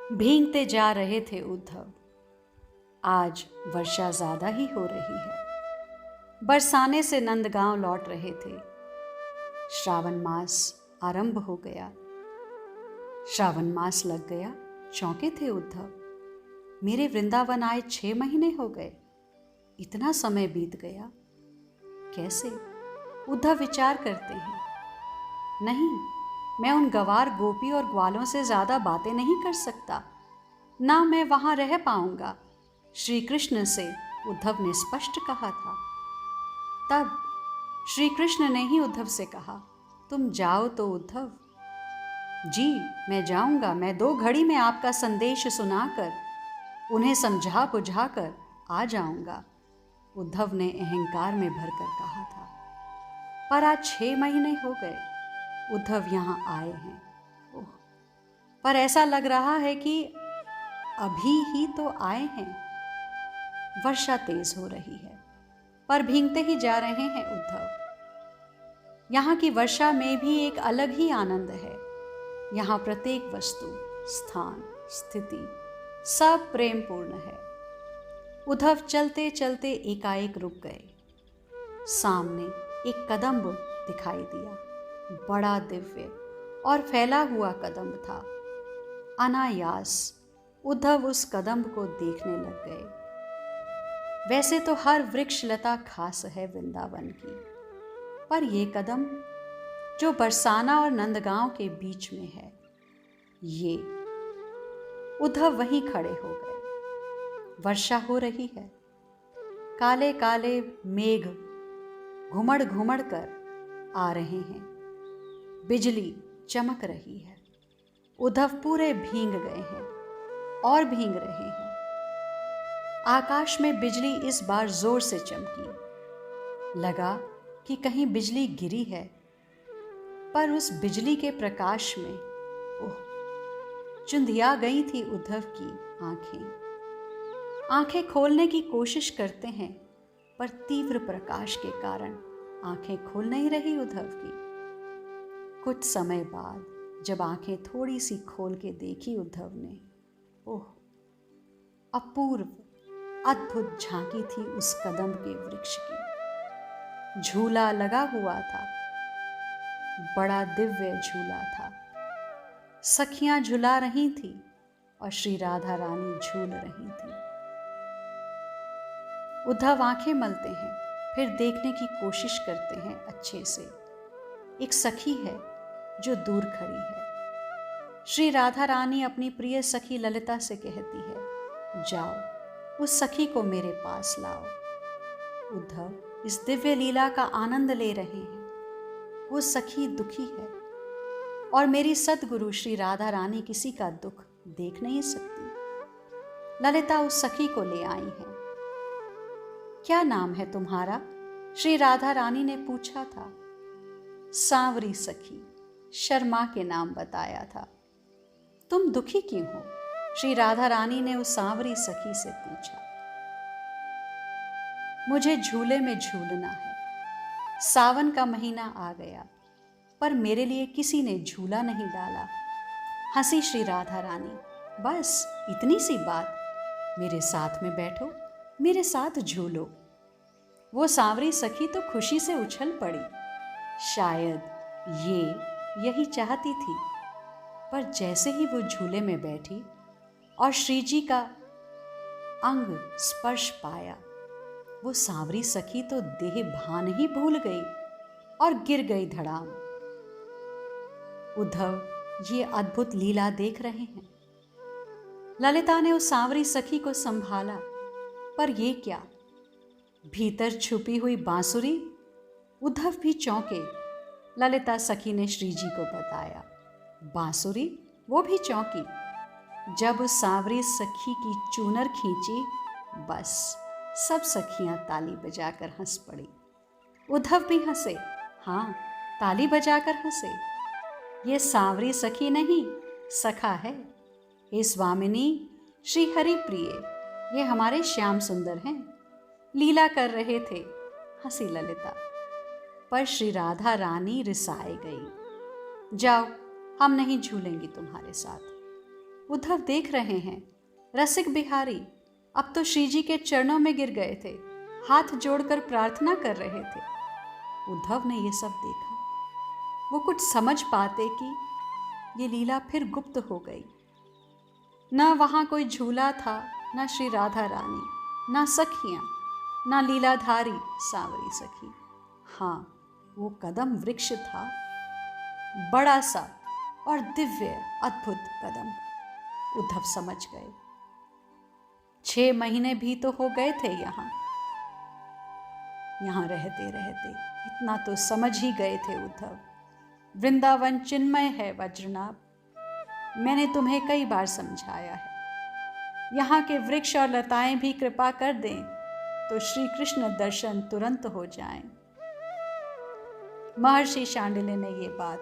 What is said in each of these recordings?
भीगते जा रहे थे उद्धव। आज वर्षा ज्यादा ही हो रही है। बरसाने से नंदगांव लौट रहे थे। श्रावण मास आरंभ हो गया। श्रावण मास लग गया, चौंके थे उद्धव। मेरे वृंदावन आए 6 महीने हो गए। इतना समय बीत गया कैसे? उद्धव विचार करते हैं। नहीं, मैं उन गवार गोपी और ग्वालों से ज्यादा बातें नहीं कर सकता। ना मैं वहां रह पाऊंगा, श्री कृष्ण से उद्धव ने स्पष्ट कहा था। तब श्री कृष्ण ने ही उद्धव से कहा, तुम जाओ तो उद्धव। जी मैं जाऊंगा। मैं 2 घड़ी में आपका संदेश सुनाकर उन्हें समझा बुझाकर आ जाऊंगा, उद्धव ने अहंकार में भरकर कहा था। पर आज 6 महीने हो गए उद्धव यहां आए हैं। ओह, पर ऐसा लग रहा है कि अभी ही तो आए हैं। वर्षा तेज हो रही है, पर भीगते ही जा रहे हैं उद्धव। यहाँ की वर्षा में भी एक अलग ही आनंद है। यहाँ प्रत्येक वस्तु, स्थान, स्थिति सब प्रेम पूर्ण है। उद्धव चलते चलते एकाएक रुक गए। सामने एक कदम्ब दिखाई दिया। बड़ा दिव्य और फैला हुआ कदम्ब था। अनायास उद्धव उस कदम्ब को देखने लग गए। वैसे तो हर वृक्ष लता खास है वृंदावन की, पर यह कदम्ब जो बरसाना और नंदगांव के बीच में है, ये उद्धव वहीं खड़े हो गए। वर्षा हो रही है। काले काले मेघ घुमड़ घुमड़ कर आ रहे हैं। बिजली चमक रही है। उद्धव पूरे भीग गए हैं और भीग रहे हैं। आकाश में बिजली इस बार जोर से चमकी। लगा कि कहीं बिजली गिरी है, पर उस बिजली के प्रकाश में ओह, चुंधिया गई थी उद्धव की आंखें। आंखें खोलने की कोशिश करते हैं, पर तीव्र प्रकाश के कारण आंखें खुल नहीं रही उद्धव की। कुछ समय बाद जब आंखें थोड़ी सी खोल के देखी उद्धव ने, ओह, अपूर्व अद्भुत झांकी थी उस कदम्ब के वृक्ष की। झूला लगा हुआ था। बड़ा दिव्य झूला था। सखियां झुला रही थी और श्री राधा रानी झूल रही थी। उद्धव आंखें मलते हैं, फिर देखने की कोशिश करते हैं अच्छे से। एक सखी है जो दूर खड़ी है। श्री राधा रानी अपनी प्रिय सखी ललिता से कहती है, जाओ उस सखी को मेरे पास लाओ। उद्धव इस दिव्य लीला का आनंद ले रहे हैं। वो सखी दुखी है और मेरी सद्गुरु श्री राधा रानी किसी का दुख देख नहीं सकती। ललिता उस सखी को ले आई है। क्या नाम है तुम्हारा? श्री राधा रानी ने पूछा था। सांवरी सखी, शर्मा के नाम बताया था। तुम दुखी क्यों हो? श्री राधा रानी ने उस सांवरी सखी से पूछा। मुझे झूले में झूलना है। सावन का महीना आ गया, पर मेरे लिए किसी ने झूला नहीं डाला। हंसी श्री राधा रानी। बस इतनी सी बात, मेरे साथ में बैठो, मेरे साथ झूलो। वो सांवरी सखी तो खुशी से उछल पड़ी। शायद ये यही चाहती थी। पर जैसे ही वो झूले में बैठी और श्री जी का अंग स्पर्श पाया, वो सांवरी सखी तो देह भान ही भूल गई और गिर गई धड़ाम। उद्धव ये अद्भुत लीला देख रहे हैं। ललिता ने उस सांवरी सखी को संभाला, पर ये क्या? भीतर छुपी हुई बांसुरी? उद्धव भी चौंके। ललिता सखी ने श्री जी को बताया। बांसुरी? वो भी चौंकी। जब उस सांवरी सखी की चूनर खींची, बस सब सखियां ताली बजाकर हंस पड़ी। उद्धव भी हंसे। हाँ, ताली बजाकर हंसे। ये सांवरी सखी नहीं, सखा है। हे स्वामिनी श्री हरि प्रिय, ये हमारे श्याम सुंदर हैं। लीला कर रहे थे। हंसी ललिता। पर श्री राधा रानी रिसाए गई। जाओ, हम नहीं झूलेंगी तुम्हारे साथ। उद्धव देख रहे हैं, रसिक बिहारी अब तो श्री जी के चरणों में गिर गए थे, हाथ जोड़कर प्रार्थना कर रहे थे। उद्धव ने ये सब देखा। वो कुछ समझ पाते कि ये लीला फिर गुप्त हो गई। न वहां कोई झूला था, न श्री राधा रानी, न सखियां, न लीलाधारी सांवरी सखी। हाँ, वो कदम वृक्ष था, बड़ा सा और दिव्य अद्भुत कदम। उद्धव समझ गए। 6 महीने भी तो हो गए थे यहां रहते रहते। इतना तो समझ ही गए थे उद्धव। वृंदावन चिन्मय है वज्रनाभ। मैंने तुम्हें कई बार समझाया है। यहाँ के वृक्ष और लताएं भी कृपा कर दें तो श्री कृष्ण दर्शन तुरंत हो जाएं। महर्षि शांडिल्य ने ये बात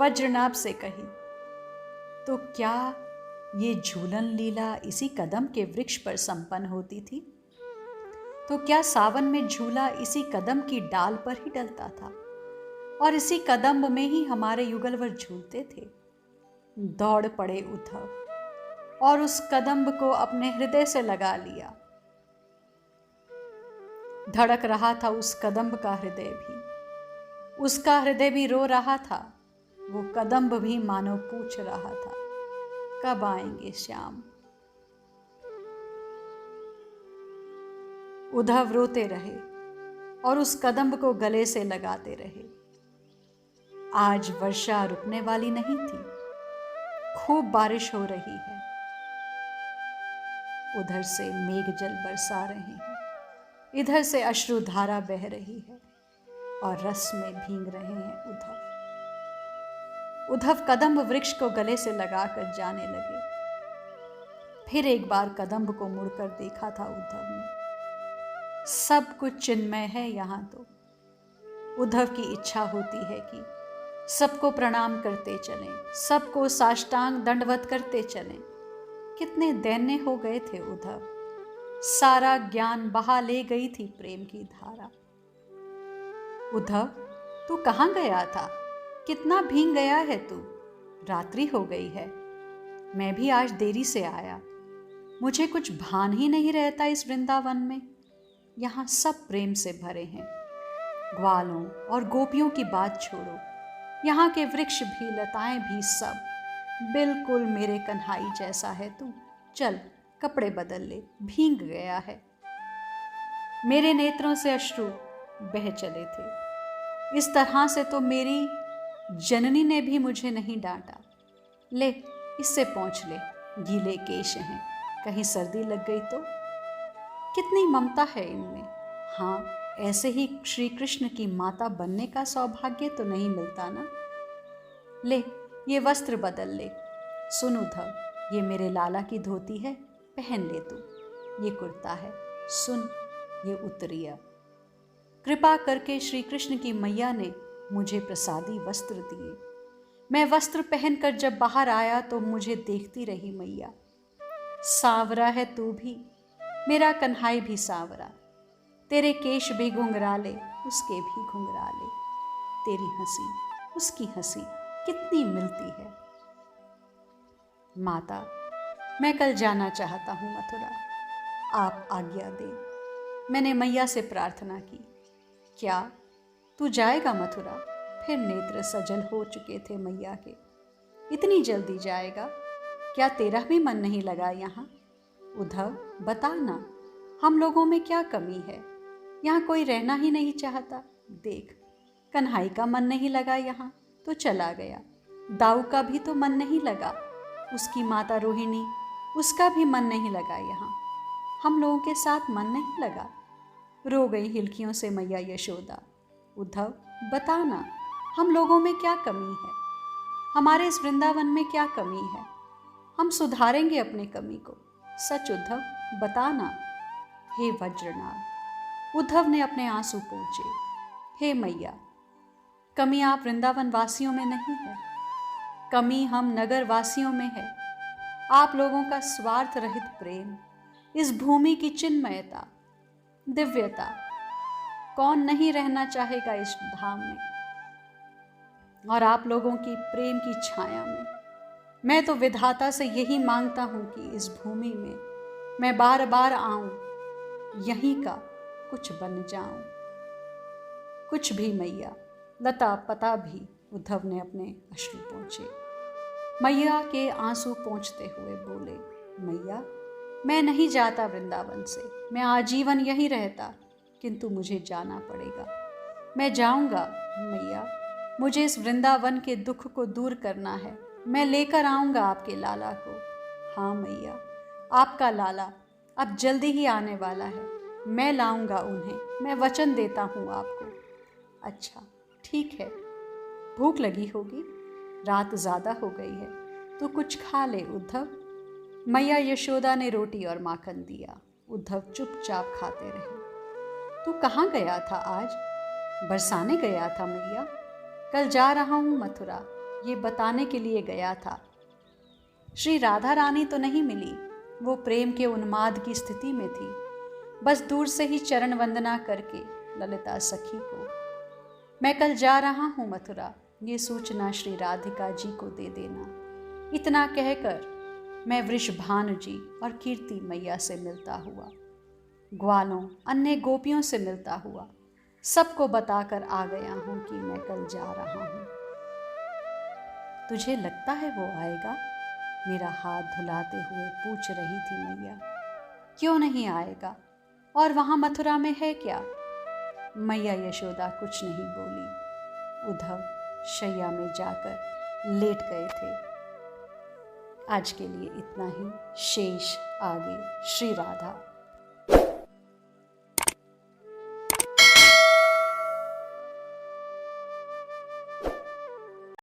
वज्रनाभ से कही तो क्या ये झूलन लीला इसी कदम के वृक्ष पर संपन्न होती थी? तो क्या सावन में झूला इसी कदम की डाल पर ही डलता था और इसी कदम में ही हमारे युगलवर झूलते थे? दौड़ पड़े उद्धव और उस कदम्ब को अपने हृदय से लगा लिया। धड़क रहा था उस कदम्ब का हृदय भी। उसका हृदय भी रो रहा था। वो कदम्ब भी मानो पूछ रहा था, कब आएंगे श्याम? उद्धव रोते रहे और उस कदम्ब को गले से लगाते रहे। आज वर्षा रुकने वाली नहीं थी। खूब बारिश हो रही है। उधर से मेघ जल बरसा रहे हैं, इधर से अश्रुधारा बह रही है और रस में भीग रहे हैं उद्धव। उद्धव कदम्ब वृक्ष को गले से लगाकर जाने लगे। फिर एक बार कदम्ब को मुड़कर देखा था उद्धव ने। सब कुछ चिन्मय है यहाँ तो। उद्धव की इच्छा होती है कि सबको प्रणाम करते चलें, सबको साष्टांग दंडवत करते चलें। कितने दैन्य हो गए थे उद्धव। सारा ज्ञान बहा ले गई थी प्रेम की धारा। उद्धव, तू कहाँ गया था? कितना भीग गया है तू? रात्रि हो गई है। मैं भी आज देरी से आया। मुझे कुछ भान ही नहीं रहता इस वृंदावन में। यहाँ सब प्रेम से भरे हैं। ग्वालों और गोपियों की बात छोड़ो, यहाँ के वृक्ष भी लताएं भी सब बिल्कुल मेरे कन्हाई जैसा है तू। चल कपड़े बदल ले, भीग गया है। मेरे नेत्रों से अश्रु बह चले थे। इस तरह से तो मेरी जननी ने भी मुझे नहीं डांटा। ले इससे पोंछ ले, गीले केश हैं, कहीं सर्दी लग गई तो। कितनी ममता है इनमें। हाँ, ऐसे ही श्री कृष्ण की माता बनने का सौभाग्य तो नहीं मिलता ना। ले ये वस्त्र बदल ले। सुन उद्धव, ये मेरे लाला की धोती है, पहन ले तू। ये कुर्ता है, सुन ये उत्तरीय। कृपा करके श्री कृष्ण की मैया ने मुझे प्रसादी वस्त्र दिए। मैं वस्त्र पहनकर जब बाहर आया तो मुझे देखती रही मैया। सांवरा है तू भी, मेरा कन्हाई भी सांवरा। तेरे केश भी घुंघराले, उसके भी घुंघराले। तेरी हंसी उसकी हंसी कितनी मिलती है। माता, मैं कल जाना चाहता हूँ मथुरा, आप आज्ञा दें। मैंने मैया से प्रार्थना की। क्या तू जाएगा मथुरा? फिर नेत्र सजल हो चुके थे मैया के। इतनी जल्दी जाएगा? क्या तेरा भी मन नहीं लगा यहाँ? उद्धव बता ना, हम लोगों में क्या कमी है? यहाँ कोई रहना ही नहीं चाहता। देख, कन्हाई का मन नहीं लगा यहाँ तो चला गया। दाऊ का भी तो मन नहीं लगा। उसकी माता रोहिणी, उसका भी मन नहीं लगा यहाँ। हम लोगों के साथ मन नहीं लगा। रो गई हिलकियों से मैया यशोदा। उद्धव बता ना, हम लोगों में क्या कमी है? हमारे इस वृंदावन में क्या कमी है? हम सुधारेंगे अपने कमी को। सच उद्धव बता ना। हे वज्रनाभ, उद्धव ने अपने आंसू पोंछे। हे मैया, कमी आप वृंदावन वासियों में नहीं है, कमी हम नगर वासियों में है। आप लोगों का स्वार्थ रहित प्रेम, इस भूमि की चिन्मयता, दिव्यता, कौन नहीं रहना चाहेगा इस धाम में? और आप लोगों की प्रेम की छाया में मैं तो विधाता से यही मांगता हूँ कि इस भूमि में मैं बार बार आऊं, यहीं का कुछ बन जाऊं। कुछ भी मैया, लता पता भी, उद्धव ने अपने अश्रु पोंछे। मैया के आंसू पोंछते हुए बोले, मैया मैं नहीं जाता वृंदावन से, मैं आजीवन यहीं रहता, किंतु मुझे जाना पड़ेगा। मैं जाऊंगा मैया, मुझे इस वृंदावन के दुख को दूर करना है। मैं लेकर आऊंगा आपके लाला को। हाँ मैया, आपका लाला अब जल्दी ही आने वाला है। मैं लाऊंगा उन्हें, मैं वचन देता हूँ आपको। अच्छा ठीक है, भूख लगी होगी, रात ज़्यादा हो गई है, तो कुछ खा ले उद्धव। मैया यशोदा ने रोटी और माखन दिया। उद्धव चुपचाप खाते रहे। तू कहाँ गया था आज? बरसाने गया था मैया, कल जा रहा हूँ मथुरा, ये बताने के लिए गया था। श्री राधा रानी तो नहीं मिली, वो प्रेम के उन्माद की स्थिति में थी। बस दूर से ही चरण वंदना करके ललिता सखी को। मैं कल जा रहा हूँ मथुरा, ये सूचना श्री राधिका जी को दे देना। इतना कहकर मैं वृषभानु जी और कीर्ति मैया से मिलता हुआ, ग्वालों अन्य गोपियों से मिलता हुआ, सबको बताकर आ गया हूँ कि मैं कल जा रहा हूँ। तुझे लगता है वो आएगा? मेरा हाथ धुलाते हुए पूछ रही थी मैया। क्यों नहीं आएगा? और वहाँ मथुरा में है क्या? मैया यशोदा कुछ नहीं बोली। उद्धव शैया में जाकर लेट गए थे। आज के लिए इतना ही, शेष आगे। श्री राधा।